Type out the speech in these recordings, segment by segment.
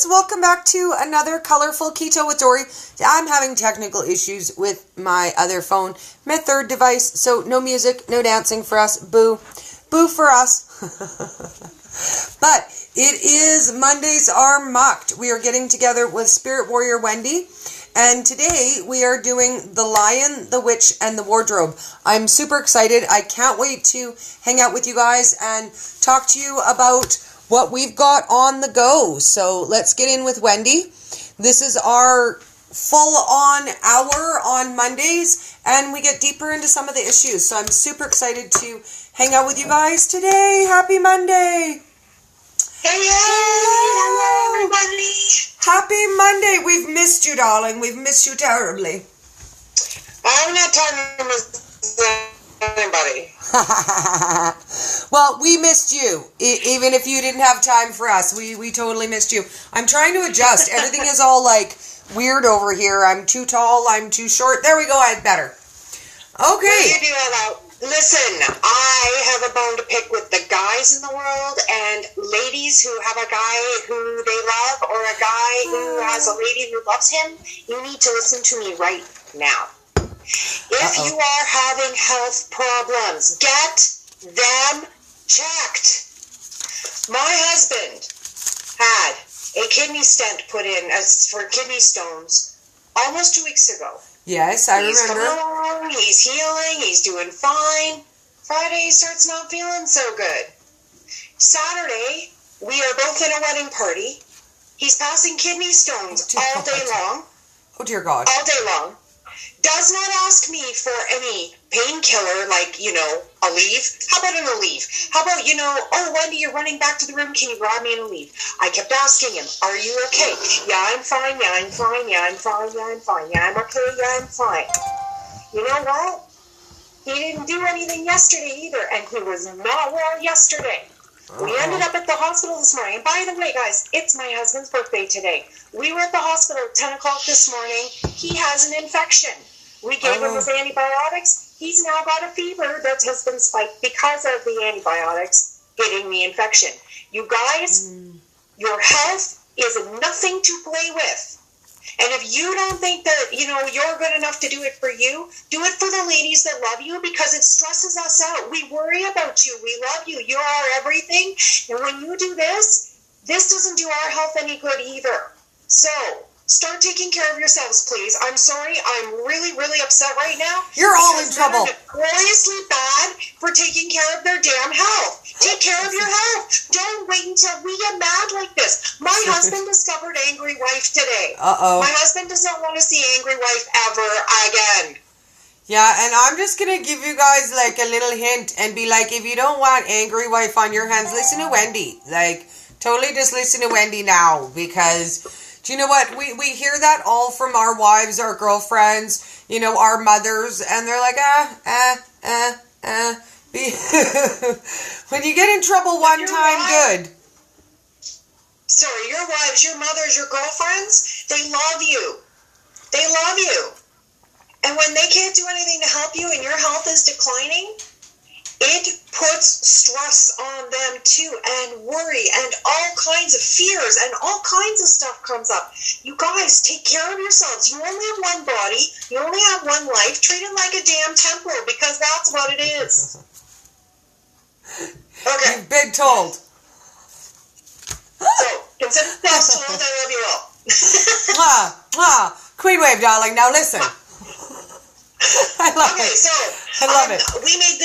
guys, welcome back to another Colorful Keto with Dory. I'm having technical issues with my other phone, my third device, so no music, no dancing for us. Boo. Boo for us. But it is Mondays are MUK'D. We are getting together with Spirit Warrior Wende, and today we are doing the Lion, the Witch, and the Wardrobe. I'm super excited. I can't wait to hang out with you guys and talk to you about what we've got on the go. So let's get in with Wende. This is our full-on hour on Mondays, and we get deeper into some of the issues. So I'm super excited to hang out with you guys today. Happy Monday! Hey, hello everybody! Happy Monday! We've missed you, darling. We've missed you terribly. I'm not talking to anybody. Well, we missed you. Even if you didn't have time for us, we totally missed you. I'm trying to adjust. Everything is all like weird over here. I'm too tall. I'm too short. There we go. I had better. Okay. You do all that. Listen, I have a bone to pick with the guys in the world and ladies who have a guy who they love or a guy who has a lady who loves him. You need to listen to me right now. If you are having health problems, get them checked. My husband had a kidney stent put in for kidney stones almost 2 weeks ago. Yes, I remember. He's coming along, he's healing, he's doing fine. Friday, he starts not feeling so good. Saturday, we are both in a wedding party. He's passing kidney stones all day long. Oh, dear God. All day long. Does not ask me for any painkiller like, Aleve. How about an Aleve? How about, oh, Wende, you're running back to the room. Can you grab me an Aleve? I kept asking him, are you okay? Yeah, I'm fine. Yeah, I'm fine. Yeah, I'm fine. Yeah, I'm fine. Yeah, I'm okay. Yeah, I'm fine. You know what? He didn't do anything yesterday either, and he was not well yesterday. We ended up at the hospital this morning. And by the way, guys, it's my husband's birthday today. We were at the hospital at 10 o'clock this morning. He has an infection. We gave him his antibiotics. He's now got a fever that has been spiked because of the antibiotics hitting the infection. You guys, your health is nothing to play with. And if you don't think that, you're good enough to do it for you, do it for the ladies that love you because it stresses us out. We worry about you. We love you. You're our everything. And when you do this doesn't do our health any good either. So start taking care of yourselves, please. I'm sorry. I'm really, really upset right now. You're all in trouble. They're notoriously bad for taking care of their damn health. Take care of your health. Don't wait until we get mad like this. My husband discovered Angry Wife today. Uh-oh. My husband does not want to see Angry Wife ever again. Yeah, and I'm just going to give you guys like a little hint and be like, if you don't want Angry Wife on your hands, listen to Wende. Like, totally just listen to Wende now because... Do you know what? We hear that all from our wives, our girlfriends, our mothers, and they're like, When you get in trouble one time, good. Sorry, your wives, your mothers, your girlfriends, they love you. They love you. And when they can't do anything to help you and your health is declining, it puts stress on them too, and worry, and all kinds of fears, and all kinds of stuff comes up. You guys, take care of yourselves. You only have one body. You only have one life. Treat it like a damn temple, because that's what it is. Okay. You've been told. So, consider yourselves told. I love you all. Queen wave, darling. Now listen. I love it. So I love it. We made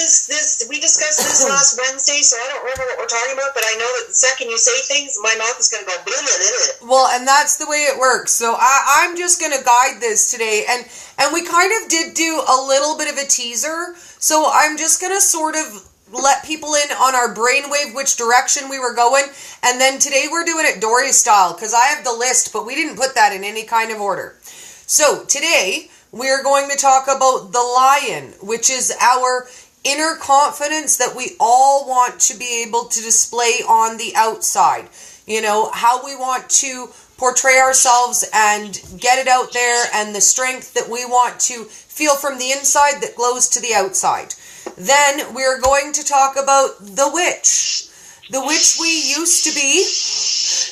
we discussed this last Wednesday, so I don't remember what we're talking about, but I know that the second you say things, my mouth is going to go blah, blah, blah. Well, and that's the way it works. So I'm just going to guide this today, and we kind of did do a little bit of a teaser, so I'm just going to sort of let people in on our brainwave, which direction we were going, and then today we're doing it Dory style, because I have the list, but we didn't put that in any kind of order. So today... we are going to talk about the lion, which is our inner confidence that we all want to be able to display on the outside. How we want to portray ourselves and get it out there, and the strength that we want to feel from the inside that glows to the outside. Then we're going to talk about the witch. The witch we used to be.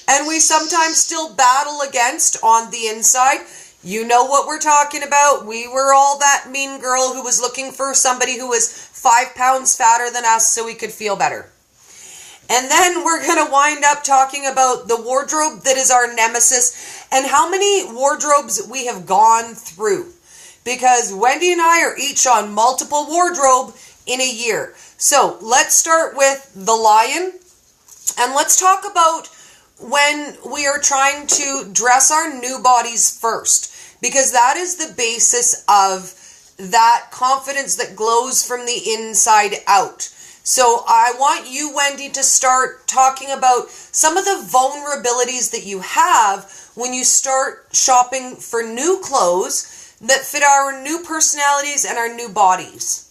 and we sometimes still battle against on the inside. You know what we're talking about. We were all that mean girl who was looking for somebody who was 5 pounds fatter than us so we could feel better. And then we're going to wind up talking about the wardrobe that is our nemesis and how many wardrobes we have gone through. Because Wendy and I are each on multiple wardrobe in a year. So let's start with the lion. And let's talk about when we are trying to dress our new bodies first. Because that is the basis of that confidence that glows from the inside out. So I want you, Wendy, to start talking about some of the vulnerabilities that you have when you start shopping for new clothes that fit our new personalities and our new bodies.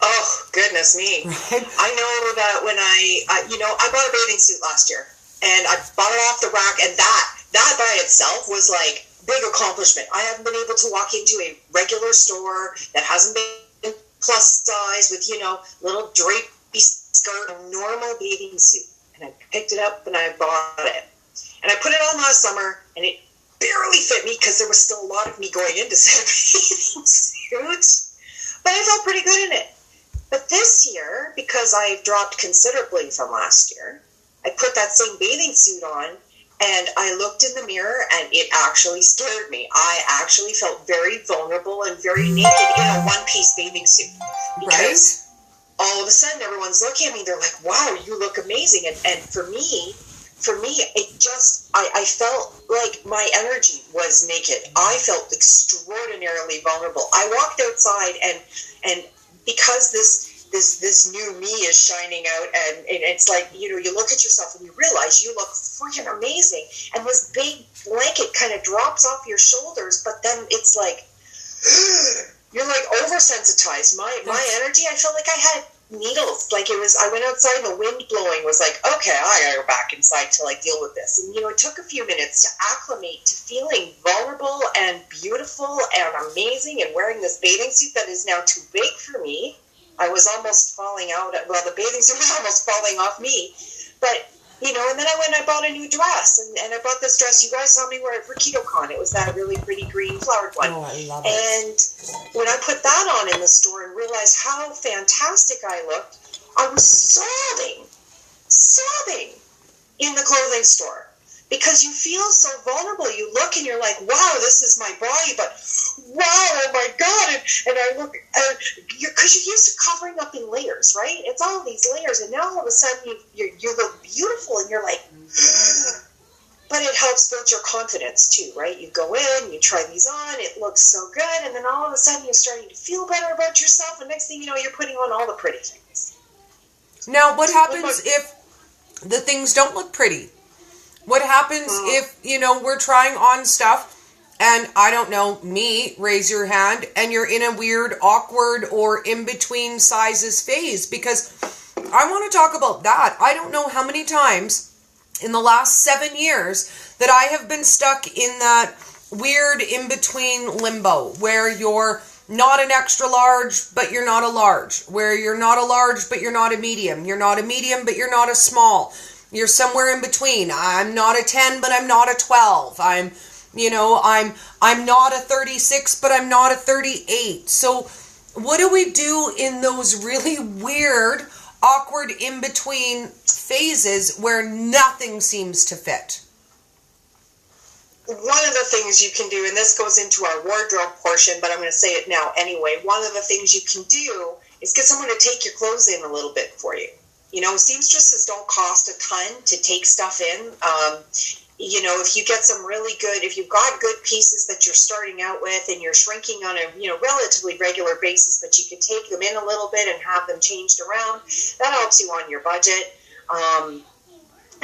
Oh, goodness me. Right? I know that when I bought a bathing suit last year, and I bought it off the rack, and that by itself was like big accomplishment. I haven't been able to walk into a regular store that hasn't been plus size with, little drapey skirt, a normal bathing suit. And I picked it up and I bought it. And I put it on last summer, and it barely fit me because there was still a lot of me going into said bathing suit. But I felt pretty good in it. But this year, because I've dropped considerably from last year, I put that same bathing suit on, and I looked in the mirror, and it actually scared me. I actually felt very vulnerable and very naked in a one-piece bathing suit. Because all of a sudden, everyone's looking at me. They're like, wow, you look amazing. And for me, it just, I felt like my energy was naked. I felt extraordinarily vulnerable. I walked outside, and because this new me is shining out, and it's like, you look at yourself and you realize you look freaking amazing, and this big blanket kind of drops off your shoulders, but then it's like you're like oversensitized. My energy, I felt like I had needles. Like I went outside and the wind blowing was like, okay, I gotta go back inside till I deal with this. And it took a few minutes to acclimate to feeling vulnerable and beautiful and amazing, and wearing this bathing suit that is now too big for me. I was almost falling out. Well, the bathing suit was almost falling off me. But, and then I went and I bought a new dress. And I bought this dress. You guys saw me wear it for KetoCon. It was that really pretty green flowered one. Oh, I love it. And when I put that on in the store and realized how fantastic I looked, I was sobbing in the clothing store. Because you feel so vulnerable. You look and you're like, wow, this is my body, but wow, oh my God. And I look, because you're used to covering up in layers, right? It's all these layers. And now all of a sudden you look beautiful, and you're like, but it helps build your confidence too, right? You go in, you try these on, it looks so good. And then all of a sudden you're starting to feel better about yourself. And next thing you know, you're putting on all the pretty things. Now, what happens if the things don't look pretty? What happens if, we're trying on stuff and, I don't know, raise your hand, and you're in a weird, awkward, or in-between sizes phase? Because I want to talk about that. I don't know how many times in the last 7 years that I have been stuck in that weird in-between limbo where you're not an extra large, but you're not a large. Where you're not a large, but you're not a medium. You're not a medium, but you're not a small. You're somewhere in between. I'm not a 10, but I'm not a 12. I'm not a 36, but I'm not a 38. So what do we do in those really weird, awkward in-between phases where nothing seems to fit? One of the things you can do, and this goes into our wardrobe portion, but I'm going to say it now anyway, one of the things you can do is get someone to take your clothes in a little bit for you. Seamstresses don't cost a ton to take stuff in. If you get if you've got good pieces that you're starting out with and you're shrinking on a, relatively regular basis, but you could take them in a little bit and have them changed around, that helps you on your budget. And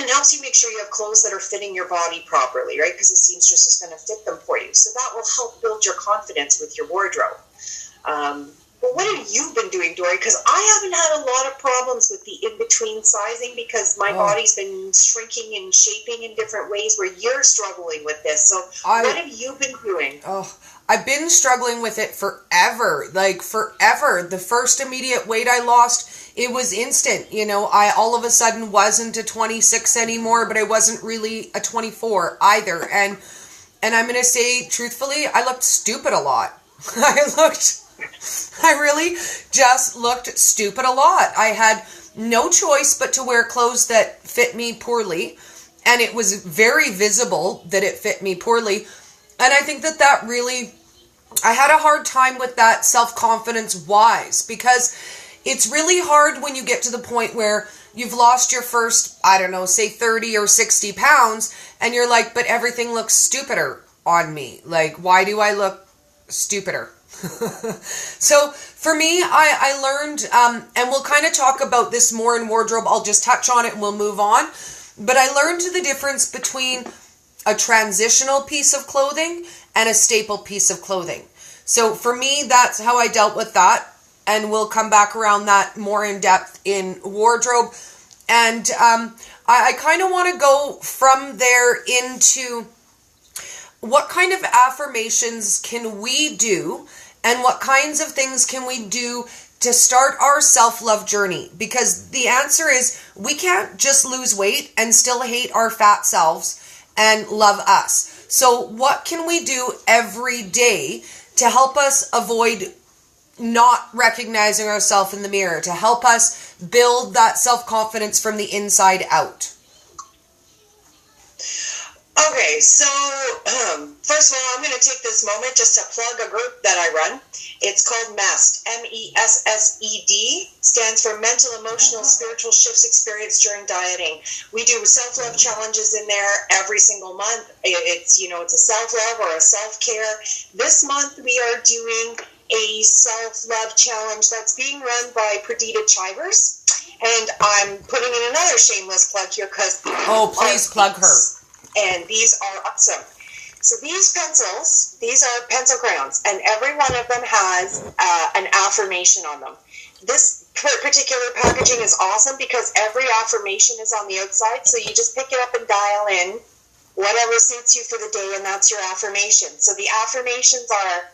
helps you make sure you have clothes that are fitting your body properly, right? Because the seamstress is going to fit them for you. So that will help build your confidence with your wardrobe. Well, what have you been doing, Dory? Because I haven't had a lot of problems with the in-between sizing because my body's been shrinking and shaping in different ways where you're struggling with this. So what have you been doing? Oh, I've been struggling with it forever. Like, forever. The first immediate weight I lost, it was instant. You know, I all of a sudden wasn't a 26 anymore, but I wasn't really a 24 either. And I'm going to say, truthfully, I looked stupid a lot. I really just looked stupid a lot. I had no choice but to wear clothes that fit me poorly, and it was very visible that it fit me poorly. And I think that really, I had a hard time with that self-confidence wise, because it's really hard when you get to the point where you've lost your first, I don't know, say 30 or 60 pounds, and you're like, but everything looks stupider on me. Like, why do I look stupider? So for me, I learned, and we'll kind of talk about this more in wardrobe. I'll just touch on it and we'll move on. But I learned the difference between a transitional piece of clothing and a staple piece of clothing. So for me, that's how I dealt with that. And we'll come back around that more in depth in wardrobe. And I kind of want to go from there into what kind of affirmations can we do, and what kinds of things can we do to start our self-love journey? Because the answer is we can't just lose weight and still hate our fat selves and love us. So what can we do every day to help us avoid not recognizing ourselves in the mirror, to help us build that self-confidence from the inside out? Okay, so first of all, I'm going to take this moment just to plug a group that I run. It's called MESSED, MESSED, stands for Mental, Emotional, Spiritual Shifts Experienced During Dieting. We do self-love challenges in there every single month. It's a self-love or a self-care. This month we are doing a self-love challenge that's being run by Perdita Chivers, and I'm putting in another shameless plug here because please plug her. And these are awesome. So these pencils, these are pencil crayons, and every one of them has an affirmation on them. This particular packaging is awesome because every affirmation is on the outside, so you just pick it up and dial in whatever suits you for the day, and that's your affirmation. So the affirmations are,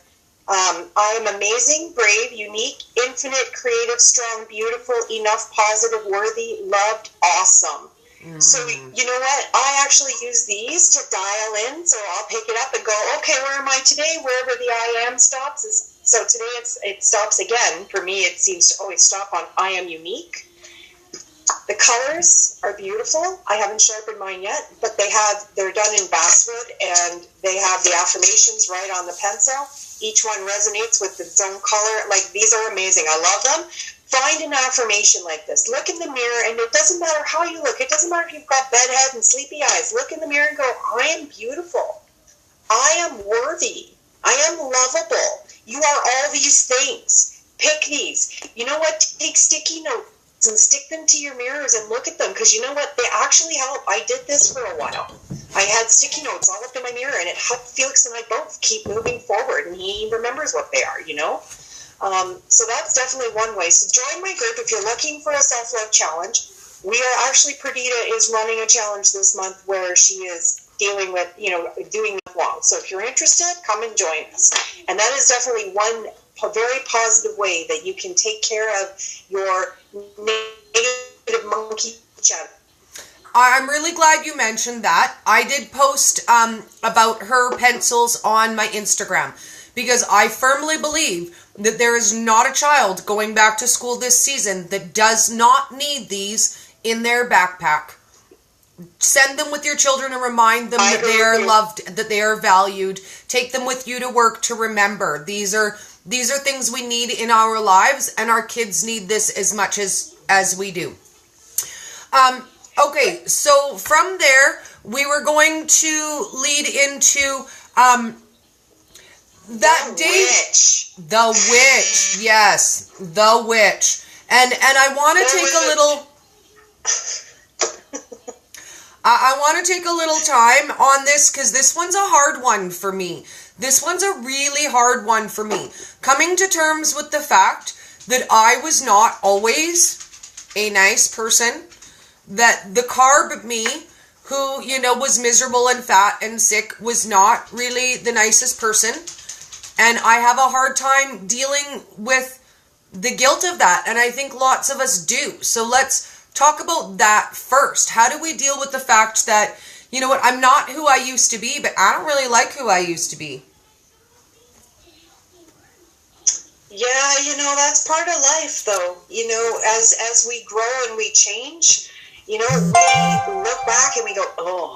I am amazing, brave, unique, infinite, creative, strong, beautiful, enough, positive, worthy, loved, awesome. So, you know what? I actually use these to dial in. So I'll pick it up and go, okay, where am I today? Wherever the I am stops. So today it stops again. For me, it seems to always stop on I am unique. The colors are beautiful. I haven't sharpened mine yet, but they're done in basswood, and they have the affirmations right on the pencil. Each one resonates with its own color. Like, these are amazing. I love them. Find an affirmation like this. Look in the mirror, and it doesn't matter how you look. It doesn't matter if you've got bedhead and sleepy eyes. Look in the mirror and go, I am beautiful. I am worthy. I am lovable. You are all these things. Pick these. You know what? Take sticky notes and stick them to your mirrors and look at them, because you know what? They actually help. I did this for a while. I had sticky notes all up in my mirror, and it helped Felix and I both keep moving forward, and he remembers what they are, you know? So that's definitely one way. So join my group if you're looking for a self-love challenge. Perdita is running a challenge this month where she is dealing with, doing it long. So if you're interested, come and join us. And that is definitely one very positive way that you can take care of your negative monkey chatter. I'm really glad you mentioned that. I did post about her pencils on my Instagram, because I firmly believe that there is not a child going back to school this season that does not need these in their backpack. Send them with your children and remind them that they are loved, that they are valued. Take them with you to work to remember. These are things we need in our lives, and our kids need this as much as we do. Okay, so from there, we were going to lead into that day. The witch, yes, the witch. And I want to take a little I want to take a little time on this because this one's a hard one for me. This one's a really hard one for me. Coming to terms with the fact that I was not always a nice person, that the carb me, who, you know, was miserable and fat and sick, was not really the nicest person. And I have a hard time dealing with the guilt of that. And I think lots of us do. So let's talk about that first. How do we deal with the fact that, you know what, I'm not who I used to be, but I don't really like who I used to be? Yeah, you know, that's part of life, though. You know, as we grow and we change, you know, we look back and we go, oh,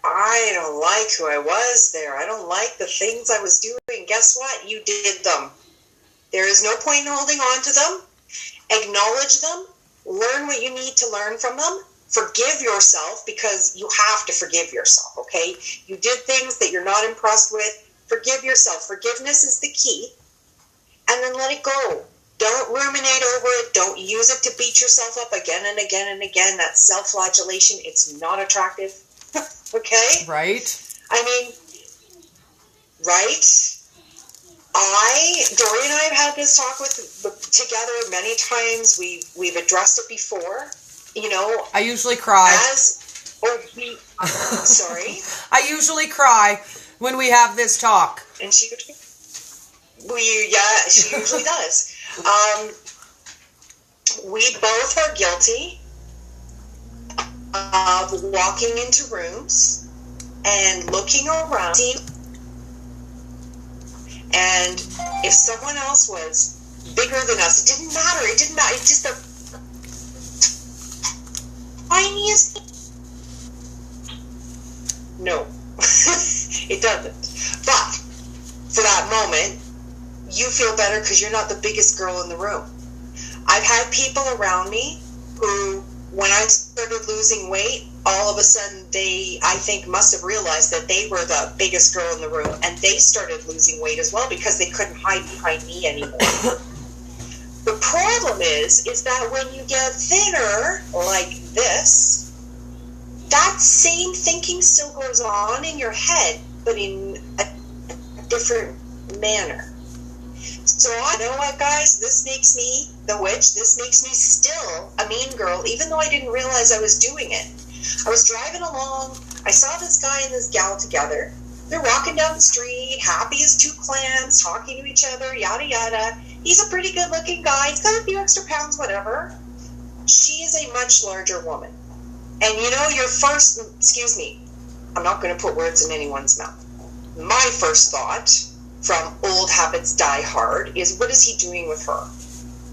I don't like who I was there. I don't like the things I was doing. Guess what? You did them. There is no point in holding on to them. Acknowledge them. Learn what you need to learn from them. Forgive yourself, because you have to forgive yourself, okay? You did things that you're not impressed with. Forgive yourself. Forgiveness is the key. And then let it go. Don't ruminate over it. Don't use it to beat yourself up again and again and again. That's self-flagellation. It's not attractive. Okay? Right. I mean, right? Dory and I have had this talk together many times. We've addressed it before. You know, I usually cry. Sorry? I usually cry when we have this talk. And she usually does. We both are guilty of walking into rooms and looking around, and if someone else was bigger than us, it didn't matter. It's just the tiniest. No, it doesn't. But for that moment, you feel better because you're not the biggest girl in the room. I've had people around me who, when I started losing weight, all of a sudden I think, must have realized that they were the biggest girl in the room, and they started losing weight as well because they couldn't hide behind me anymore. The problem is that when you get thinner like this, that same thinking still goes on in your head, but in a different manner. So I know what, guys, this makes me the witch. This makes me still a mean girl, even though I didn't realize I was doing it. I was driving along. I saw this guy and this gal together. They're walking down the street, happy as two clams, talking to each other, yada, yada. He's a pretty good-looking guy. He's got a few extra pounds, whatever. She is a much larger woman. And you know, excuse me, I'm not going to put words in anyone's mouth. My first thought, from Old Habits Die Hard, is, what is he doing with her?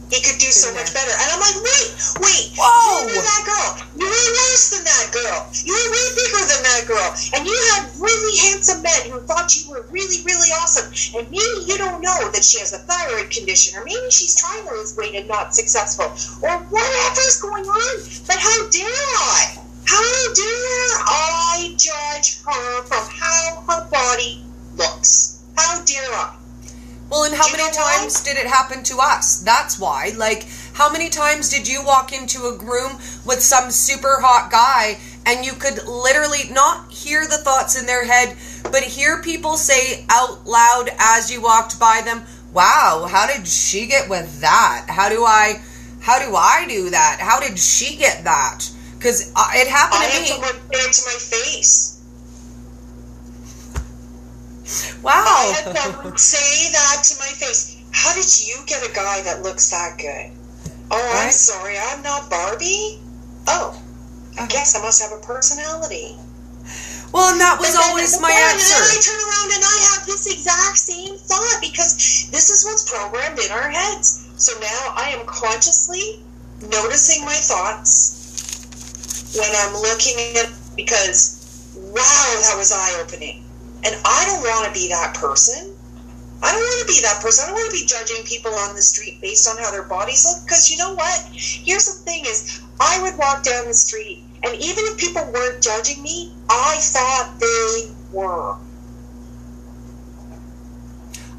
He could do so much better. And I'm like, wait, whoa! You were that girl. You were worse than that girl. You were way bigger than that girl. And you had really handsome men who thought you were really, really awesome. And maybe you don't know that she has a thyroid condition, or maybe she's trying to lose weight and not successful, or whatever's going on. But how dare I? How dare I judge her from how her body looks? How dare I? Well, and how many times did it happen to us? That's why. Like, how many times did you walk into a room with some super hot guy and you could literally not hear the thoughts in their head, but hear people say out loud as you walked by them, wow, how did she get with that? How do I do that? How did she get that? Because it happened to me. I had someone say it to my face. Wow. I had someone say that to my face. How did you get a guy that looks that good? Oh, right? I'm sorry, I'm not Barbie? Oh, I guess I must have a personality. Well, and that was always my answer. And then I turn around and I have this exact same thought, because this is what's programmed in our heads. So now I am consciously noticing my thoughts when I'm looking at, because, wow, that was eye-opening. And I don't want to be that person. I don't want to be that person. I don't want to be judging people on the street based on how their bodies look. Because you know what? Here's the thing is, I would walk down the street, and even if people weren't judging me, I thought they were.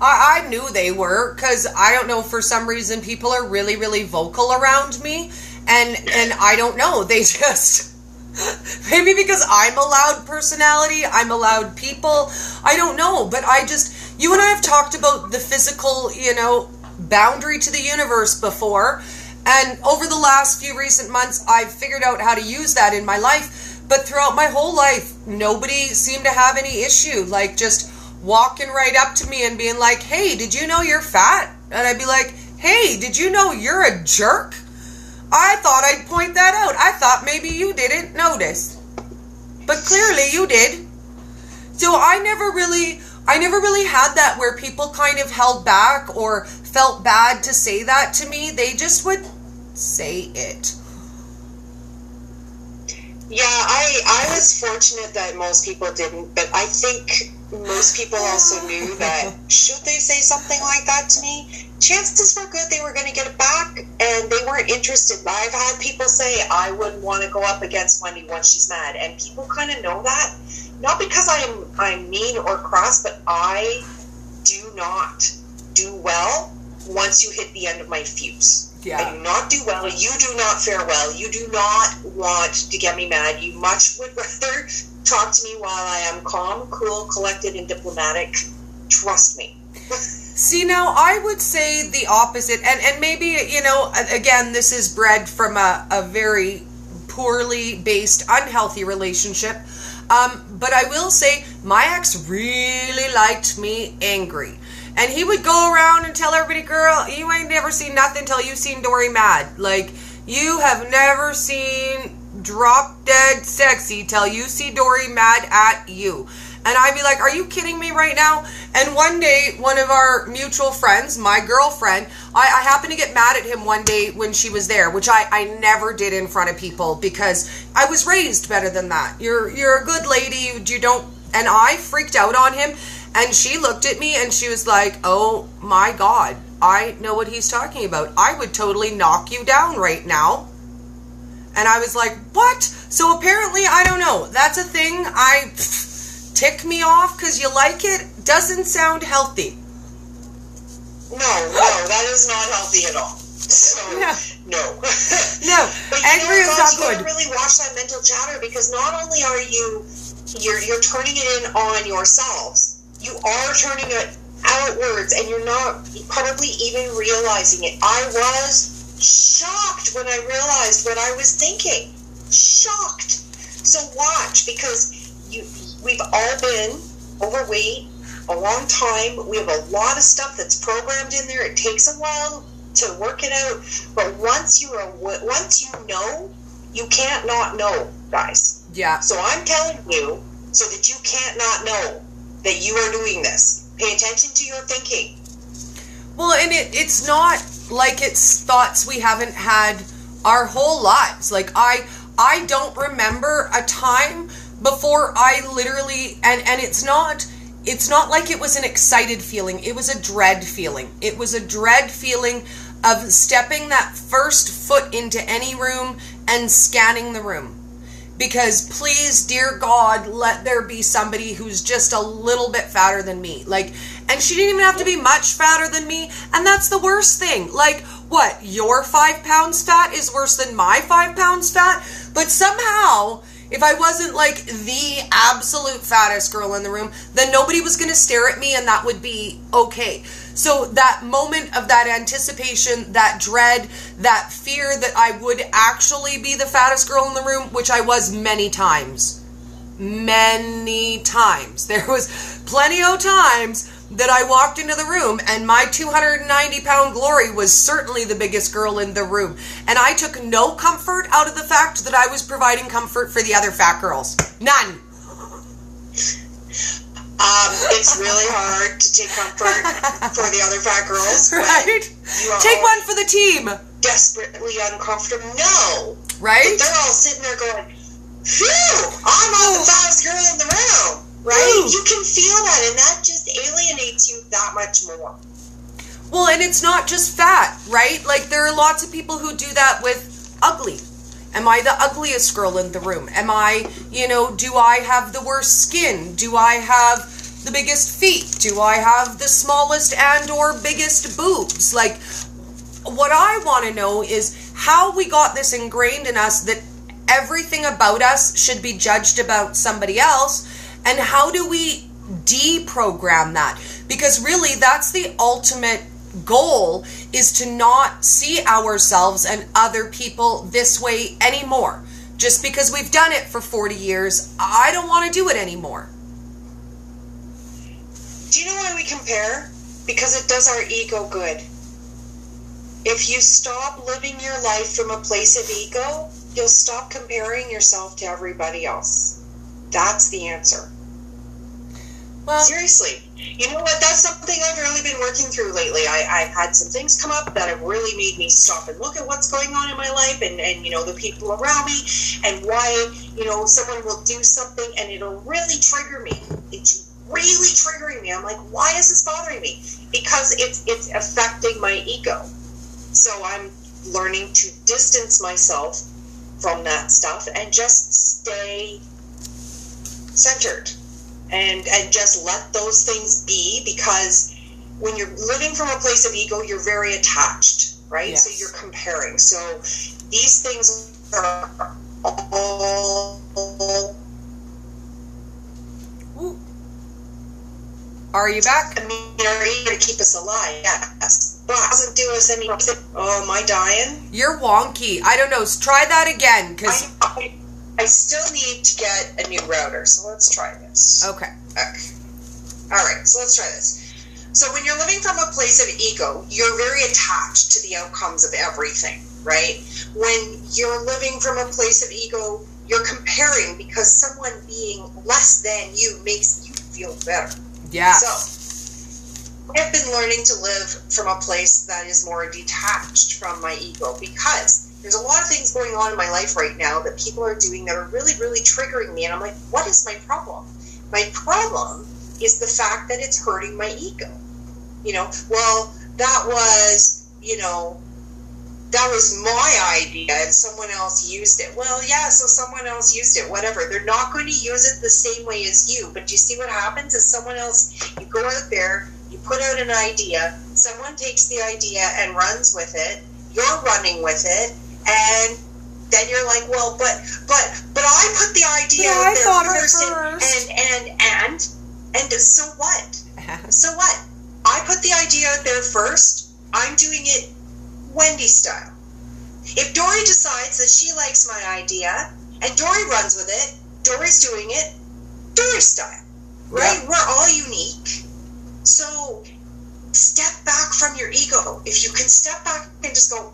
I knew they were, because I don't know, for some reason people are really, really vocal around me. And I don't know, they just... Maybe because I'm a loud personality, I'm a loud people. I don't know, but you and I have talked about the physical, boundary to the universe before. And over the last few recent months, I've figured out how to use that in my life. But throughout my whole life, nobody seemed to have any issue. Like just walking right up to me and being like, hey, did you know you're fat? And I'd be like, hey, did you know you're a jerk? I thought I'd point that out. I thought maybe you didn't notice. But clearly you did. So I never really had that where people kind of held back or felt bad to say that to me. They just would say it. Yeah, I was fortunate that most people didn't, but I think most people also knew that should they say something like that to me, chances were good they were going to get it back, and they weren't interested. I've had people say, I wouldn't want to go up against Wendy once she's mad, and people kind of know that. Not because I'm mean or cross, but I do not do well once you hit the end of my fuse. Yeah. I do not do well. You do not fare well. You do not want to get me mad. You much would rather talk to me while I am calm, cool, collected, and diplomatic. Trust me. See, now I would say the opposite. And maybe, again, this is bred from a very poorly based, unhealthy relationship. But I will say my ex really liked me angry. And he would go around and tell everybody, girl, you ain't never seen nothing till you seen Dory mad. Like, you have never seen drop dead sexy till you see Dory mad at you. And I'd be like, are you kidding me right now? And one day, one of our mutual friends, my girlfriend, I happened to get mad at him one day when she was there, which I never did in front of people because I was raised better than that. You're a good lady, you don't, and I freaked out on him. And she looked at me and she was like, oh my God, I know what he's talking about. I would totally knock you down right now. And I was like, what? So apparently, I don't know. That's a thing. Tick me off because you like it. Doesn't sound healthy. No, that is not healthy at all. So, yeah. No. No, but angry is not good. You gotta really watch that mental chatter because not only are you're turning it in on yourselves, you are turning it outwards, and you're not probably even realizing it. I was shocked when I realized what I was thinking. Shocked. So watch, because we've all been overweight a long time. We have a lot of stuff that's programmed in there. It takes a while to work it out, but once you know, you can't not know, guys. Yeah. So I'm telling you, so that you can't not know that you are doing this. Pay attention to your thinking. Well, and it's not like it's thoughts we haven't had our whole lives. Like I don't remember a time before I literally, and it's not like it was an excited feeling. It was a dread feeling. It was a dread feeling of stepping that first foot into any room and scanning the room. Because please, dear God, let there be somebody who's just a little bit fatter than me. Like, and she didn't even have to be much fatter than me. And that's the worst thing. Like, what? Your 5 pounds fat is worse than my 5 pounds fat? But somehow, if I wasn't like the absolute fattest girl in the room, then nobody was going to stare at me and that would be okay. So that moment of that anticipation, that dread, that fear that I would actually be the fattest girl in the room, which I was many times. Many times. There was plenty of times that I walked into the room and my 290-pound glory was certainly the biggest girl in the room. And I took no comfort out of the fact that I was providing comfort for the other fat girls. None. It's really hard to take comfort for the other fat girls. Right? Take one for the team. Desperately uncomfortable. No. Right? But they're all sitting there going, phew, I'm not the fattest girl in the room. Right? Ooh. You can feel that, and that just alienates you that much more. Well, and it's not just fat, right? Like, there are lots of people who do that with ugly. Am I the ugliest girl in the room? Am I, do I have the worst skin? Do I have the biggest feet? Do I have the smallest and or biggest boobs? Like, what I want to know is how we got this ingrained in us that everything about us should be judged about somebody else? And how do we deprogram that? Because really, that's the ultimate goal, is to not see ourselves and other people this way anymore. Just because we've done it for 40 years, I don't want to do it anymore. Do you know why we compare? Because it does our ego good. If you stop living your life from a place of ego, you'll stop comparing yourself to everybody else. That's the answer. Well, seriously. You know what? That's something I've really been working through lately. I've had some things come up that have really made me stop and look at what's going on in my life and you know, the people around me, and why, you know, someone will do something and it'll really trigger me. It's really triggering me. I'm like, why is this bothering me? Because it's affecting my ego. So I'm learning to distance myself from that stuff and just stay centered and just let those things be, because when you're living from a place of ego, you're very attached, right? Yes. So you're comparing. So these things are all... Ooh. Are you back? I mean, they're here to keep us alive, yes. But it doesn't do us any... Oh, am I dying? You're wonky. I don't know. Try that again, because... I still need to get a new router, so let's try this. Okay. All right, so let's try this. So when you're living from a place of ego, you're very attached to the outcomes of everything, right? When you're living from a place of ego, you're comparing because someone being less than you makes you feel better. Yeah. So I've been learning to live from a place that is more detached from my ego, because there's a lot of things going on in my life right now that people are doing that are really, really triggering me. And I'm like, what is my problem? My problem is the fact that it's hurting my ego. You know, well, that was, you know, that was my idea and someone else used it. Well, yeah, so someone else used it, whatever. They're not going to use it the same way as you. But you see what happens is someone else, you go out there, you put out an idea, someone takes the idea and runs with it, you're running with it, and then you're like, well, but I put the idea out there first. And so what? So what? I put the idea out there first. I'm doing it Wende style. If Dory decides that she likes my idea and Dory runs with it, Dory's doing it Dory style, right? Yeah. We're all unique. So step back from your and if you can step back and just go,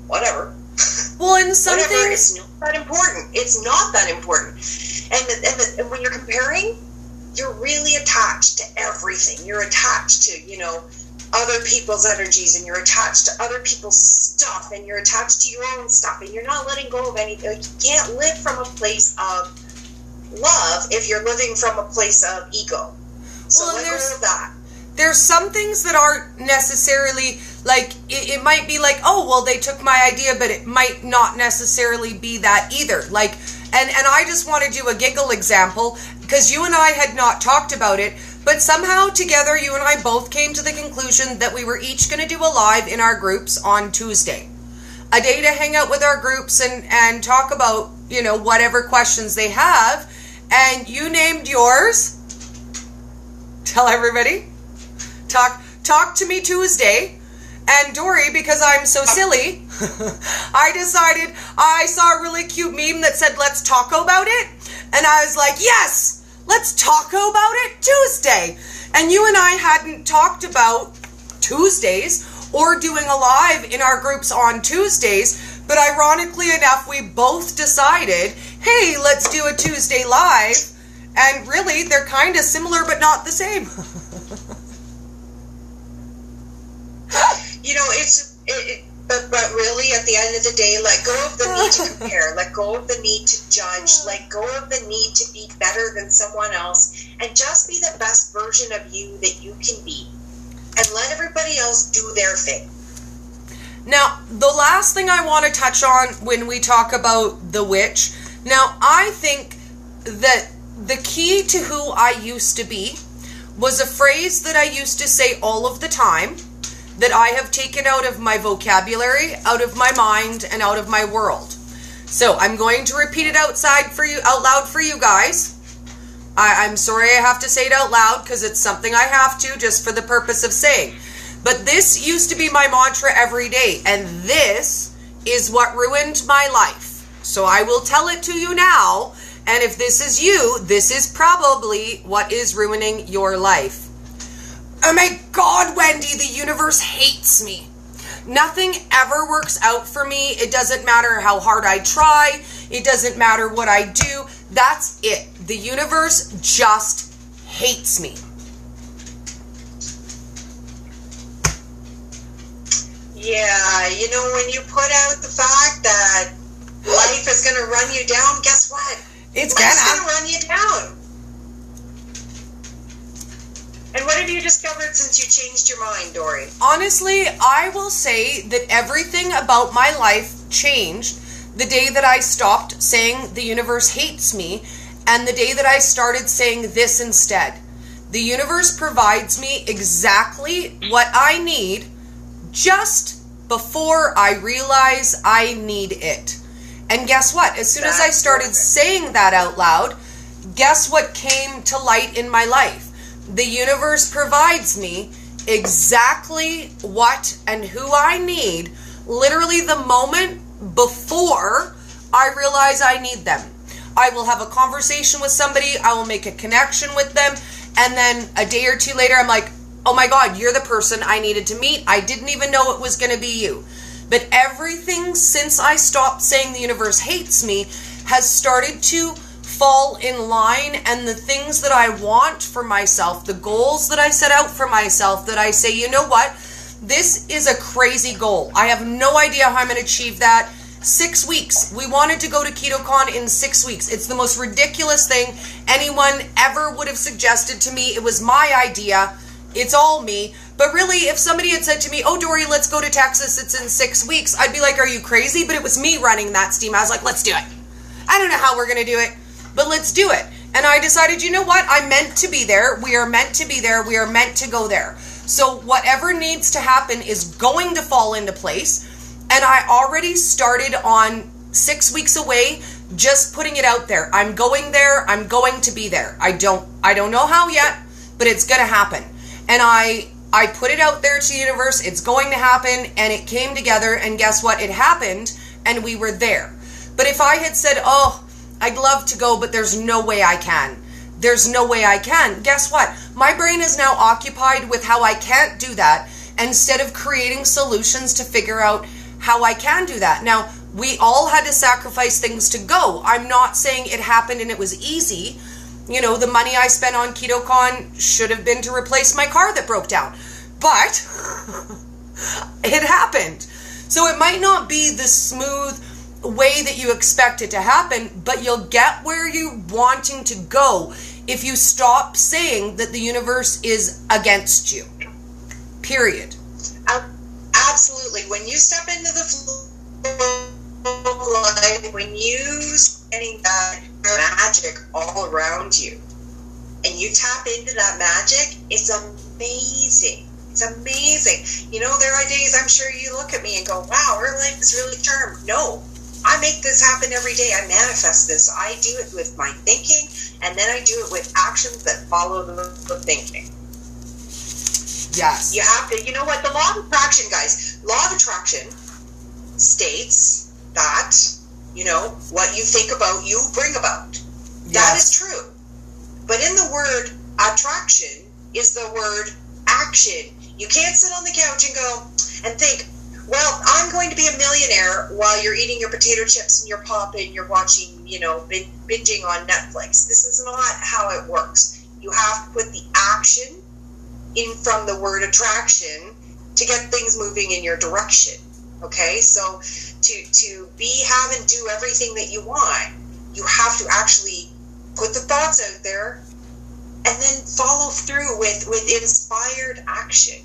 whatever. Well, in some whatever, things, it's not that important. It's not that important. And when you're comparing, you're really attached to everything. You're attached to, you know, other people's energies, and you're attached to other people's stuff, and you're attached to your own stuff, and you're not letting go of anything. You can't live from a place of love if you're living from a place of ego. So well, let go of that. There's some things that aren't necessarily, like, it might be like, oh, well, they took my idea, but it might not necessarily be that either. Like, and I just want to do a giggle example, because you and I had not talked about it, but somehow together you and I both came to the conclusion that we were each going to do a live in our groups on Tuesday. A day to hang out with our groups and talk about, you know, whatever questions they have. And you named yours. Tell everybody. Talk to me Tuesday. And Dory, because I'm so silly, I decided, I saw a really cute meme that said, let's talk about it. And I was like, yes, let's talk about it Tuesday. And you and I hadn't talked about Tuesdays or doing a live in our groups on Tuesdays. But ironically enough, we both decided, hey, let's do a Tuesday live. And really, they're kind of similar, but not the same. You know, but really, at the end of the day, let go of the need to compare, let go of the need to judge, let go of the need to be better than someone else, and just be the best version of you that you can be, and let everybody else do their thing. Now, the last thing I want to touch on when we talk about the witch, now, I think that the key to who I used to be was a phrase that I used to say all of the time, that I have taken out of my vocabulary, out of my mind, and out of my world. So I'm going to repeat it out loud for you guys. I'm sorry I have to say it out loud because it's something I have to just for the purpose of saying. But this used to be my mantra every day, and this is what ruined my life. So I will tell it to you now, and if this is you, this is probably what is ruining your life. Oh my God, Wendy, the universe hates me. Nothing ever works out for me. It doesn't matter how hard I try. It doesn't matter what I do. That's it. The universe just hates me. Yeah, when you put out the fact that life is going to run you down, guess what? It's Life's going to run you down. And what have you discovered since you changed your mind, Dory? Honestly, I will say that everything about my life changed the day that I stopped saying the universe hates me and the day that I started saying this instead. The universe provides me exactly what I need just before I realize I need it. And guess what? As soon as I started saying that out loud, guess what came to light in my life? The universe provides me exactly what and who I need, literally the moment before I realize I need them. I will have a conversation with somebody, I will make a connection with them, and then a day or two later I'm like, oh my God, you're the person I needed to meet. I didn't even know it was going to be you. But everything since I stopped saying the universe hates me has started to fall in line, and the things that I want for myself, the goals that I set out for myself, that I say, you know what, this is a crazy goal. I have no idea how I'm going to achieve that. 6 weeks. We wanted to go to KetoCon in 6 weeks. It's the most ridiculous thing anyone ever would have suggested to me. It was my idea. It's all me. But really, if somebody had said to me, oh, Dory, let's go to Texas, it's in 6 weeks, I'd be like, are you crazy? But it was me running that steam. I was like, let's do it. I don't know how we're going to do it, but let's do it. And I decided, you know what? I'm meant to be there. We are meant to be there. We are meant to go there. So whatever needs to happen is going to fall into place. And I already started on 6 weeks away, just putting it out there. I'm going there. I'm going to be there. I don't know how yet, but it's going to happen. And I put it out there to the universe. It's going to happen. And it came together. And guess what? It happened. And we were there. But if I had said, oh, I'd love to go, but there's no way I can. There's no way I can. Guess what? My brain is now occupied with how I can't do that instead of creating solutions to figure out how I can do that. Now, we all had to sacrifice things to go. I'm not saying it happened and it was easy. You know, the money I spent on KetoCon should have been to replace my car that broke down. But it happened. So it might not be the smooth way that you expect it to happen, but you'll get where you're wanting to go if you stop saying that the universe is against you. Period. Absolutely. When you step into the flow of life, when you getting that magic all around you, and you tap into that magic, it's amazing. It's amazing. You know, there are days I'm sure you look at me and go, wow, our life is really charmed. No. I make this happen every day. I manifest this. I do it with my thinking, and then I do it with actions that follow the thinking. Yes. You have to, you know what, the law of attraction, guys, law of attraction states that, you know, what you think about, you bring about. Yes. That is true. But in the word attraction is the word action. You can't sit on the couch and go and think, well, I'm going to be a millionaire while you're eating your potato chips and your pop and you're watching, you know, binging on Netflix. This is not how it works. You have to put the action in from the word attraction to get things moving in your direction. Okay? So to have and do everything that you want, you have to actually put the thoughts out there and then follow through with inspired action.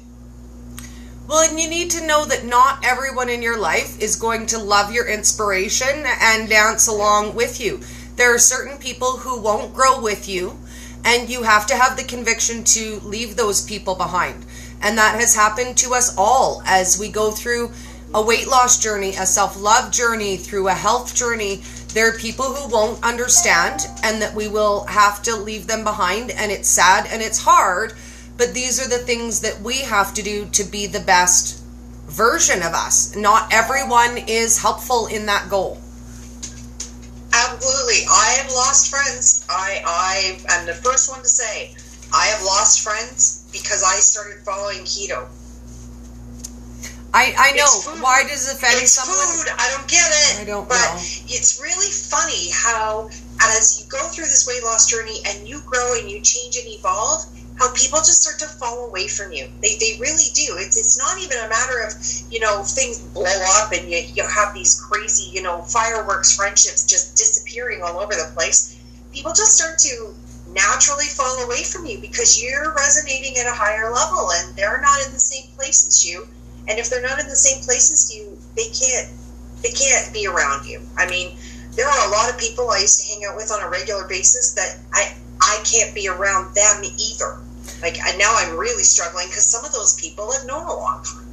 Well, and you need to know that not everyone in your life is going to love your inspiration and dance along with you. There are certain people who won't grow with you, and you have to have the conviction to leave those people behind. And that has happened to us all as we go through a weight loss journey, a self-love journey, through a health journey, there are people who won't understand and that we will have to leave them behind, and it's sad and it's hard, but these are the things that we have to do to be the best version of us. Not everyone is helpful in that goal. Absolutely. I have lost friends. I am the first one to say I have lost friends because I started following keto. I know. Why does it offend someone? It's food. I don't get it. I don't but know. It's really funny how, as you go through this weight loss journey and you grow and you change and evolve, how people just start to fall away from you. They really do. It's not even a matter of, things blow up and you have these crazy, fireworks friendships just disappearing all over the place. People just start to naturally fall away from you because you're resonating at a higher level and they're not in the same place as you. And if they're not in the same place as you, they can't be around you. I mean, there are a lot of people I used to hang out with on a regular basis that I can't be around them either. And now I'm really struggling because some of those people I've known a long time.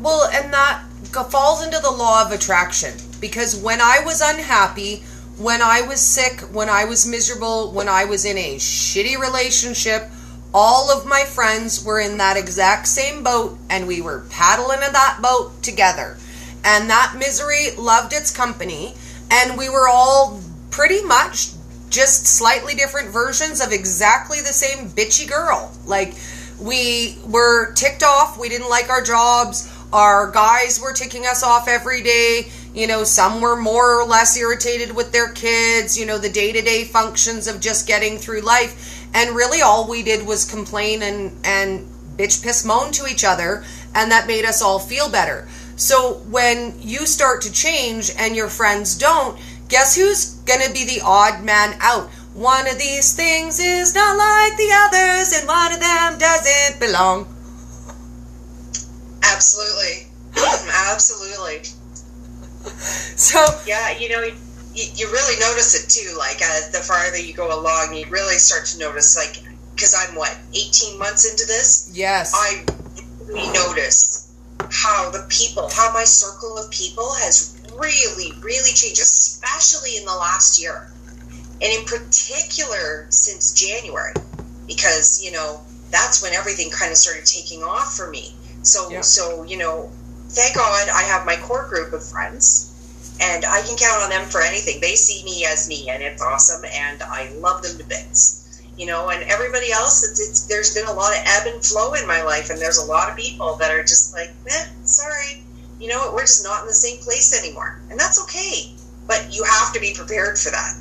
Well, and that falls into the law of attraction. Because when I was unhappy, when I was sick, when I was miserable, when I was in a shitty relationship, all of my friends were in that exact same boat, and we were paddling in that boat together. And that misery loved its company, and we were all pretty much just slightly different versions of exactly the same bitchy girl. We were ticked off, we didn't like our jobs, our guys were ticking us off every day, some were more or less irritated with their kids, the day-to-day functions of just getting through life. And really all we did was complain and bitch, piss, moan to each other, and that made us all feel better. So when you start to change and your friends don't, guess who's going to be the odd man out? One of these things is not like the others, and one of them doesn't belong. Absolutely. Absolutely. So... Yeah, you really notice it too, the farther you go along, you really start to notice, because I'm 18 months into this? Yes. I really notice how my circle of people has really, really changed, especially in the last year. And in particular, since January, because, that's when everything kind of started taking off for me. So, thank God I have my core group of friends. And I can count on them for anything. They see me as me, and it's awesome, and I love them to bits. And everybody else, there's been a lot of ebb and flow in my life, and there's a lot of people that are just sorry. We're just not in the same place anymore. And that's okay. But you have to be prepared for that.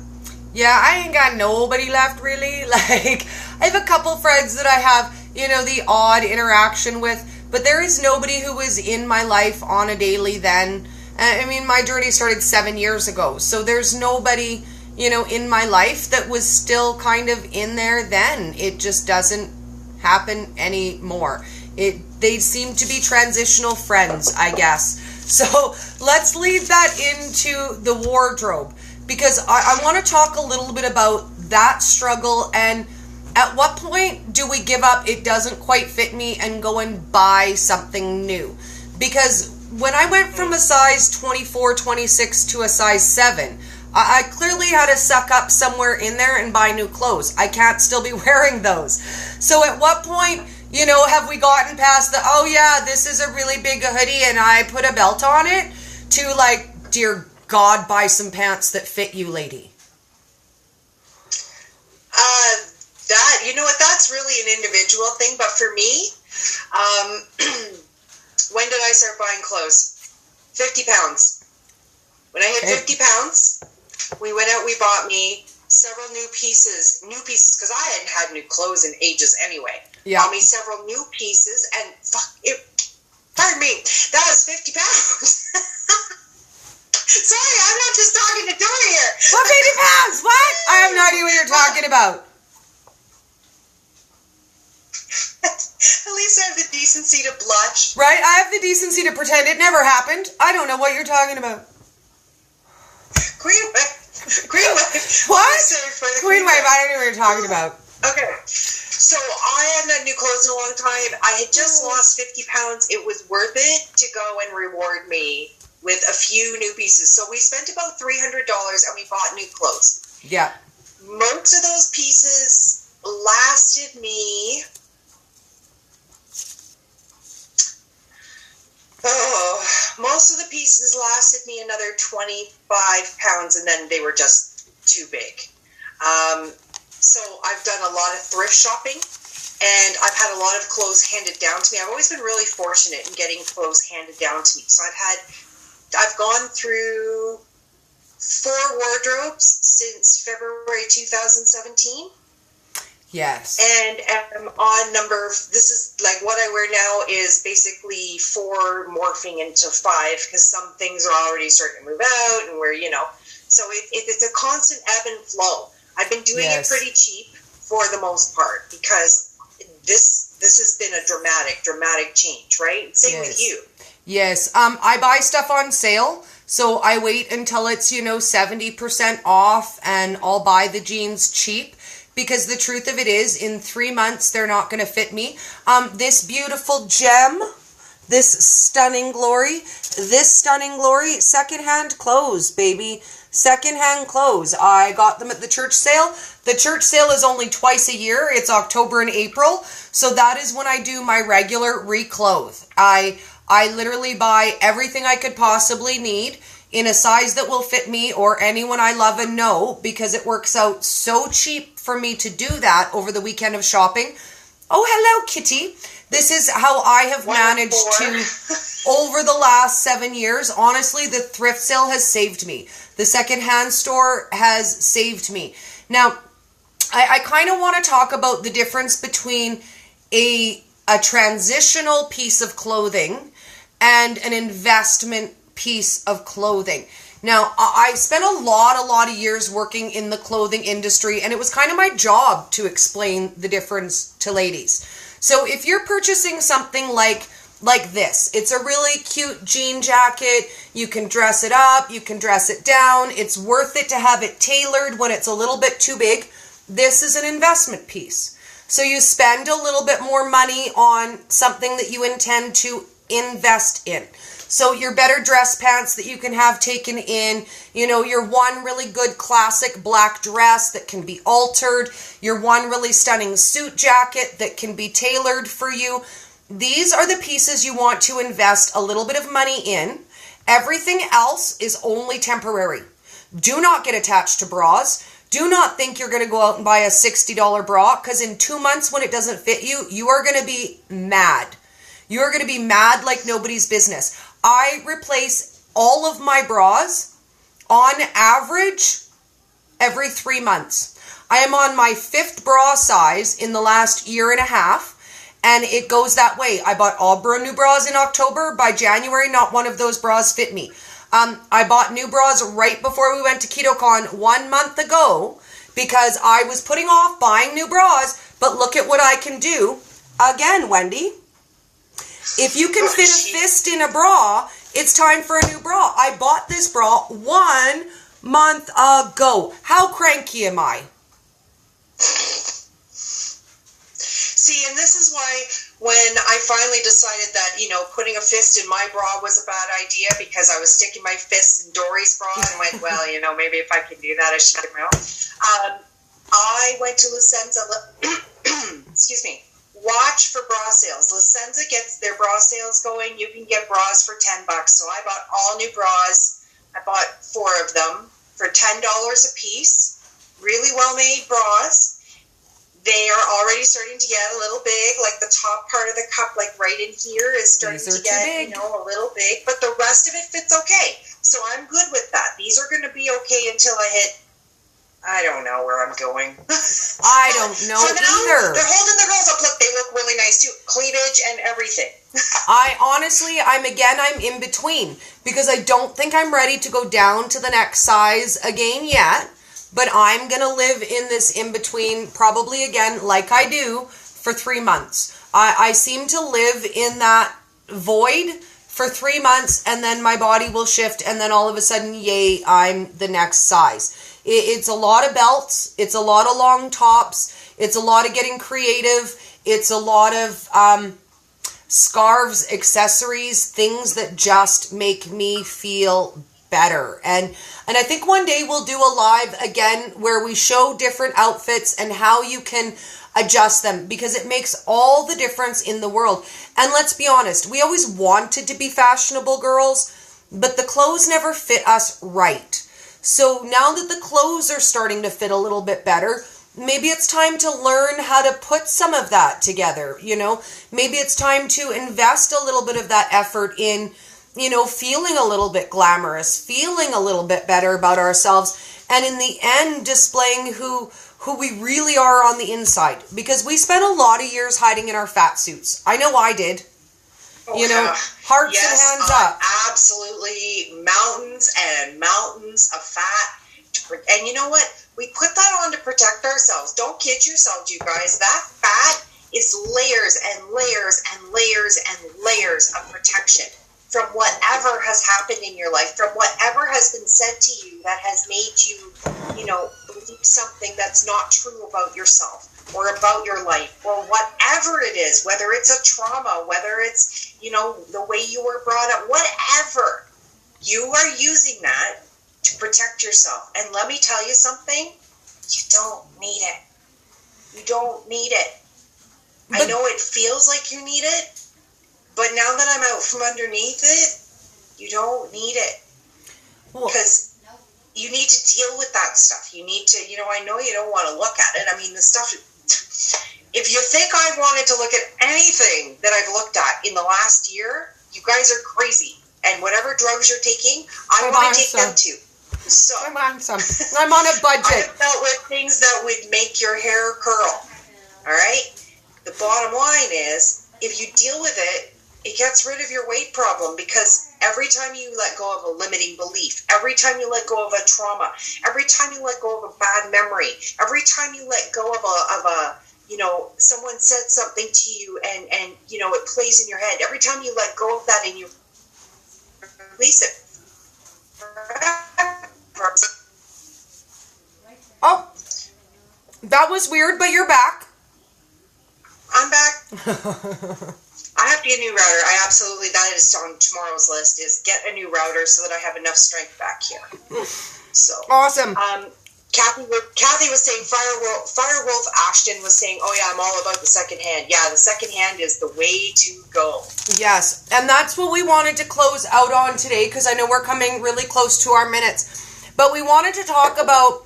Yeah, I ain't got nobody left, really. I have a couple friends that I have, the odd interaction with, but there is nobody who was in my life on a daily then. I mean, my journey started 7 years ago, so there's nobody, in my life that was still kind of in there then. It just doesn't happen anymore. They seem to be transitional friends, I guess. So let's leave that into the wardrobe, because I want to talk a little bit about that struggle, and at what point do we give up, it doesn't quite fit me, and go and buy something new? Because when I went from a size 24, 26 to a size 7, I clearly had to suck up somewhere in there and buy new clothes. I can't still be wearing those. So at what point, have we gotten past the, oh yeah, this is a really big hoodie and I put a belt on it, to dear God, buy some pants that fit you, lady? That's really an individual thing, but for me, when did I start buying clothes? 50 pounds. When I hit 50 pounds, we went out, we bought me several new pieces, because I hadn't had new clothes in ages anyway. Yeah. Bought me several new pieces, and pardon me, that was 50 pounds. Sorry, I'm not just talking to Dory here. What, 50 pounds? What? I have no idea what you're talking about. At least I have the decency to blush. Right? I have the decency to pretend it never happened. I don't know what you're talking about. Queen Wife. What? Queen Wife, I don't know what you're talking about. Okay. So I hadn't had new clothes in a long time. I had just lost 50 pounds. It was worth it to go and reward me with a few new pieces. So we spent about $300 and we bought new clothes. Yeah. Most of those pieces lasted me... most of the pieces lasted me another 25 pounds, and then they were just too big. So I've done a lot of thrift shopping, and I've had a lot of clothes handed down to me. I've always been really fortunate in getting clothes handed down to me. So I've gone through 4 wardrobes since February 2017. Yes. And I'm on this is like what I wear now is basically 4 morphing into 5, because some things are already starting to move out, and so it's a constant ebb and flow. I've been doing it pretty cheap for the most part, because this has been a dramatic change, right? Same with you. Yes. I buy stuff on sale, so I wait until it's, 70% off, and I'll buy the jeans cheap. Because the truth of it is, in 3 months, they're not going to fit me. This beautiful gem, this stunning glory, secondhand clothes, baby. Secondhand clothes. I got them at the church sale. The church sale is only twice a year. It's October and April. So that is when I do my regular reclothe. I literally buy everything I could possibly need in a size that will fit me or anyone I love and know, because it works out so cheap for me to do that over the weekend of shopping. Oh, hello, Kitty. This is how I have managed to, over the last 7 years, honestly, the thrift sale has saved me. The secondhand store has saved me. Now, I kind of want to talk about the difference between a transitional piece of clothing and an investment piece of clothing. Now, I spent a lot of years working in the clothing industry, and it was kind of my job to explain the difference to ladies. So if you're purchasing something like this, it's a really cute jean jacket, you can dress it up, you can dress it down, it's worth it to have it tailored when it's a little bit too big. This is an investment piece. So you spend a little bit more money on something that you intend to invest in. So your better dress pants that you can have taken in, your one really good classic black dress that can be altered, your one really stunning suit jacket that can be tailored for you. These are the pieces you want to invest a little bit of money in. Everything else is only temporary. Do not get attached to bras. Do not think you're going to go out and buy a $60 bra, because in 2 months when it doesn't fit you, you are going to be mad. You are going to be mad like nobody's business. I replace all of my bras on average every 3 months. I am on my 5th bra size in the last year and a half, and it goes that way. I bought all brand new bras in October. By January, not one of those bras fit me. I bought new bras right before we went to KetoCon 1 month ago, because I was putting off buying new bras, but look at what I can do. Again, Wendy. If you can fit a fist in a bra, it's time for a new bra. I bought this bra 1 month ago. How cranky am I? See, and this is why when I finally decided that, putting a fist in my bra was a bad idea, because I was sticking my fist in Dory's bra and went, well, maybe if I can do that, I should do my own. I went to La Senza, excuse me, watch for bra sales. La Senza gets their bra sales going. You can get bras for $10. So I bought all new bras. I bought 4 of them for $10 a piece. Really well-made bras. They are already starting to get a little big, like the top part of the cup, like right in here, is starting to get, a little big. But the rest of it fits okay. So I'm good with that. These are going to be okay until I hit, I don't know where I'm going. I don't know either. They're holding the girls up. Look, they look really nice too. Cleavage and everything. I'm in between, because I don't think I'm ready to go down to the next size again yet. But I'm going to live in this in-between, probably again, like I do, for 3 months. I seem to live in that void for 3 months, and then my body will shift, and then all of a sudden, yay, I'm the next size. It's a lot of belts. It's a lot of long tops. It's a lot of getting creative. It's a lot of scarves, accessories, things that just make me feel better. And I think one day we'll do a live again where we show different outfits and how you can adjust them, because it makes all the difference in the world. And let's be honest, we always wanted to be fashionable girls, but the clothes never fit us right. So now that the clothes are starting to fit a little bit better, maybe it's time to learn how to put some of that together, you know? Maybe it's time to invest a little bit of that effort in, you know, feeling a little bit glamorous, feeling a little bit better about ourselves, and in the end, displaying who we really are on the inside. Because we spent a lot of years hiding in our fat suits. I know I did. Oh, you know, hearts and hands up. Absolutely, mountains and mountains of fat. And you know what? We put that on to protect ourselves. Don't kid yourselves, you guys. That fat is layers and layers and layers and layers of protection from whatever has happened in your life, from whatever has been said to you that has made you, you know, believe something that's not true about yourself or about your life, or whatever it is, whether it's a trauma, whether it's, you know, the way you were brought up, whatever. You are using that to protect yourself. And let me tell you something, you don't need it. You don't need it. I know it feels like you need it, but now that I'm out from underneath it, you don't need it. Because you need to deal with that stuff. You need to, you know, I know you don't want to look at it. I mean, the stuff, if you think I wanted to look at anything that I've looked at in the last year, you guys are crazy. And whatever drugs you're taking, I want to take them too. So I'm on some. I'm on a budget. I've dealt with things that would make your hair curl. All right? The bottom line is, if you deal with it, it gets rid of your weight problem, because every time you let go of a limiting belief, every time you let go of a trauma, every time you let go of a bad memory, every time you let go of a you know, someone said something to you and you know, it plays in your head. Every time you let go of that and you release it. Oh, that was weird, but you're back. I'm back. I have to get a new router. I absolutely, that is on tomorrow's list, is get a new router so that I have enough strength back here. So awesome. Kathy was saying, Firewolf Ashton was saying, oh yeah, I'm all about the second hand. Yeah, the second hand is the way to go. Yes, and that's what we wanted to close out on today, because I know we're coming really close to our minutes. But we wanted to talk about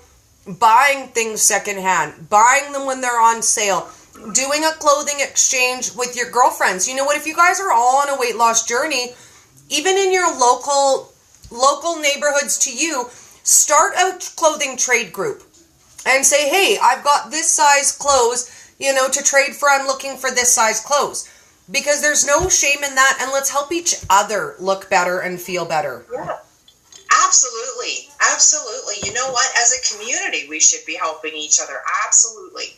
buying things secondhand, buying them when they're on sale, doing a clothing exchange with your girlfriends. You know what, if you guys are all on a weight loss journey, even in your local neighborhoods to you, start a clothing trade group and say, hey, I've got this size clothes, you know, to trade for. I'm looking for this size clothes. Because there's no shame in that, and let's help each other look better and feel better. Yeah. Absolutely. Absolutely. You know what? As a community, we should be helping each other. Absolutely.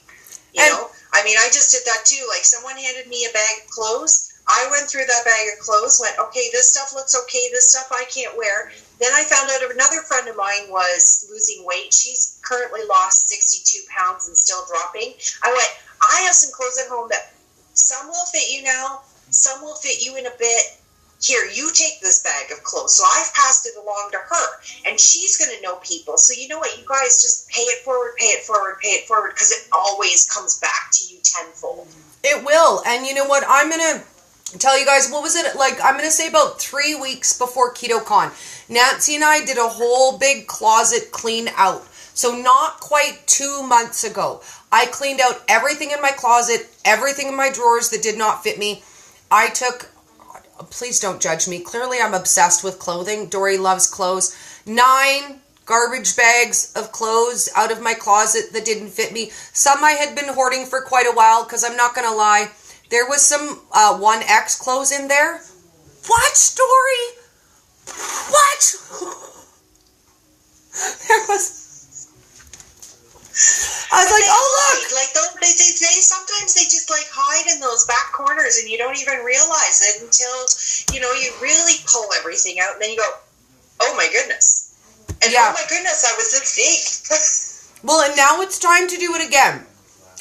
You know? I mean, I just did that too. Like, someone handed me a bag of clothes. I went through that bag of clothes, went, okay, this stuff looks okay. This stuff I can't wear. Then I found out another friend of mine was losing weight. She's currently lost 62 pounds and still dropping. I went, I have some clothes at home that some will fit you now, some will fit you in a bit. Here, you take this bag of clothes. So I've passed it along to her, and she's going to know people. So you know what? You guys just pay it forward, because it always comes back to you tenfold. It will. And you know what? I'm going to tell you guys, what was it like? I'm going to say about 3 weeks before KetoCon, Nancy and I did a whole big closet clean out. So not quite 2 months ago, I cleaned out everything in my closet, everything in my drawers that did not fit me. I took, please don't judge me, clearly I'm obsessed with clothing. Dory loves clothes. 9 garbage bags of clothes out of my closet that didn't fit me. Some I had been hoarding for quite a while, because I'm not going to lie, there was some 1X clothes in there. What, Dory? What? There was... I was like, oh, look. Like, they sometimes they just like hide in those back corners and you don't even realize it until, you know, you really pull everything out and then you go, oh my goodness. And oh my goodness, I was this big. Well, and now it's time to do it again.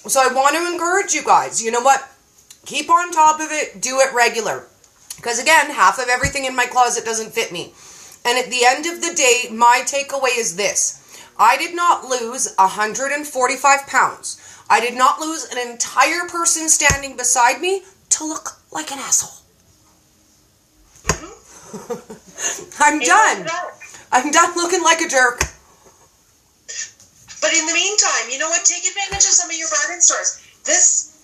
So I want to encourage you guys, you know what? Keep on top of it, do it regular. Because again, half of everything in my closet doesn't fit me. And at the end of the day, my takeaway is this. I did not lose 145 pounds. I did not lose an entire person standing beside me to look like an asshole. Mm-hmm. I'm done. I'm done looking like a jerk. But in the meantime, you know what? Take advantage of some of your bargain stores. This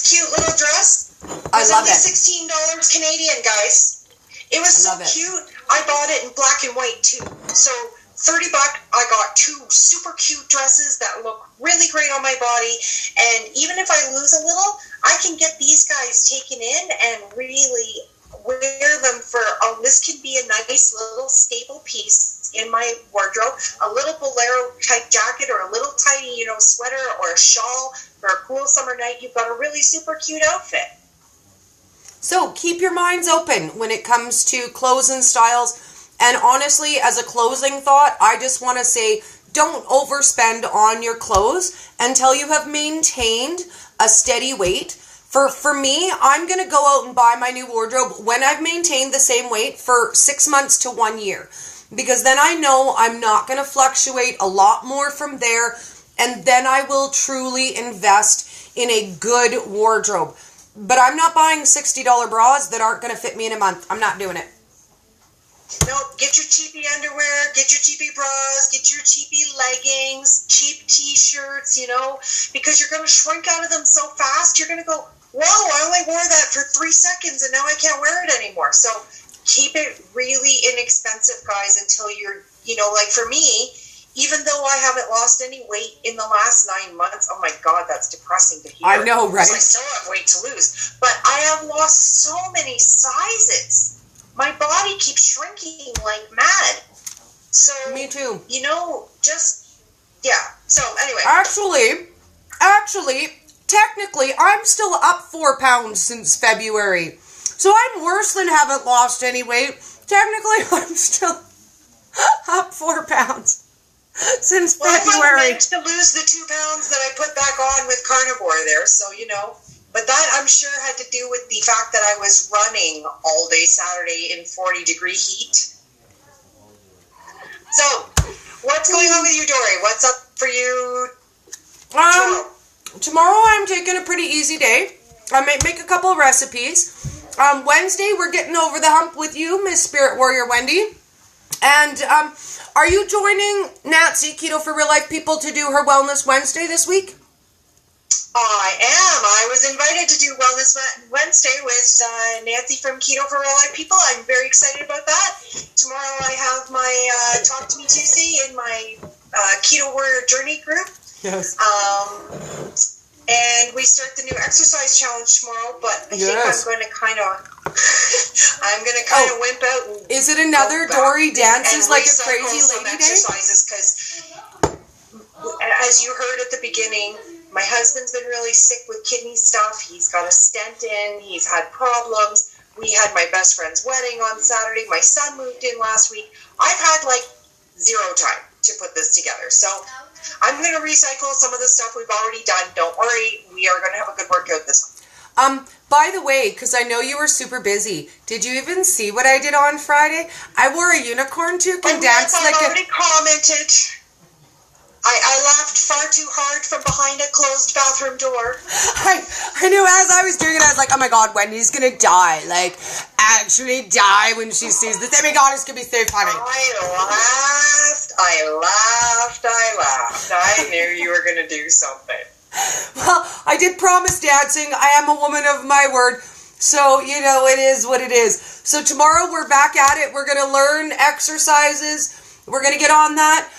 cute little dress was only $16 Canadian, guys. It was so cute. I bought it in black and white too. So $30, I got 2 super cute dresses that look really great on my body. And even if I lose a little, I can get these guys taken in and really wear them for, this can be a nice little staple piece in my wardrobe. A little bolero type jacket or a little tiny, you know, sweater or a shawl for a cool summer night. You've got a really super cute outfit. So keep your minds open when it comes to clothes and styles. And honestly, as a closing thought, I just want to say, don't overspend on your clothes until you have maintained a steady weight. For me, I'm going to go out and buy my new wardrobe when I've maintained the same weight for 6 months to 1 year. Because then I know I'm not going to fluctuate a lot more from there. And then I will truly invest in a good wardrobe. But I'm not buying $60 bras that aren't going to fit me in a month. I'm not doing it. No, get your cheapy underwear, get your cheapy bras, get your cheapy leggings, cheap t-shirts, you know, because you're going to shrink out of them so fast. You're going to go, whoa, I only wore that for 3 seconds and now I can't wear it anymore. So keep it really inexpensive, guys, until you're, you know, like for me, even though I haven't lost any weight in the last 9 months, oh my God, that's depressing to hear. I know, right? I still have weight to lose, but I have lost so many sizes. My body keeps shrinking like mad. So me too. You know, just So anyway, actually, technically, I'm still up 4 pounds since February. So I'm worse than haven't lost any weight. Technically, I'm still up 4 pounds. Since February. I managed to lose the 2 pounds that I put back on with carnivore there, so you know. But that I'm sure had to do with the fact that I was running all day Saturday in 40-degree heat. So, what's going on with you, Dory? What's up for you tomorrow I'm taking a pretty easy day. I might make a couple of recipes. Wednesday we're getting over the hump with you, Miss Spirit Warrior Wendy. And are you joining Nancy, Keto for Real Life People, to do her Wellness Wednesday this week? I am. I was invited to do Wellness Wednesday with Nancy from Keto for Real Life People. I'm very excited about that. Tomorrow I have my Talk to Me Tuesday in my Keto Warrior Journey group. Yes. And we start the new exercise challenge tomorrow, but I think I'm going to kind of wimp out. And is it another Dory dances like a crazy lady day? Exercises, because as you heard at the beginning, my husband's been really sick with kidney stuff. He's got a stent in. He's had problems. We had my best friend's wedding on Saturday. My son moved in last week. I've had like 0 time to put this together. So I'm going to recycle some of the stuff we've already done. Don't worry. We are going to have a good workout this one. By the way, because I know you were super busy, did you even see what I did on Friday? I wore a unicorn tuque and danced like I already commented. I laughed far too hard from behind a closed bathroom door. I knew as I was doing it, I was like, oh my God, Wendy's going to die. Like, actually die when she sees this. Oh my God, it's going to be so funny. I laughed. I knew you were going to do something. Well, I did promise dancing. I am a woman of my word. So, you know, it is what it is. So tomorrow we're back at it. We're going to learn exercises. We're going to get on that.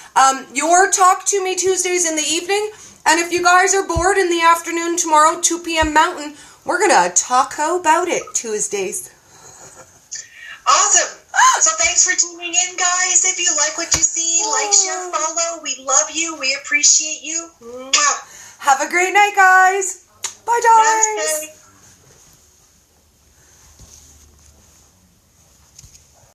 Your Talk to Me Tuesdays in the evening. And if you guys are bored in the afternoon tomorrow, 2 p.m. Mountain, we're going to talk about it Tuesdays. Awesome. So thanks for tuning in, guys. If you like what you see, like, share, follow. We love you. We appreciate you. Mwah. Have a great night, guys. Bye, darlings. Namaste.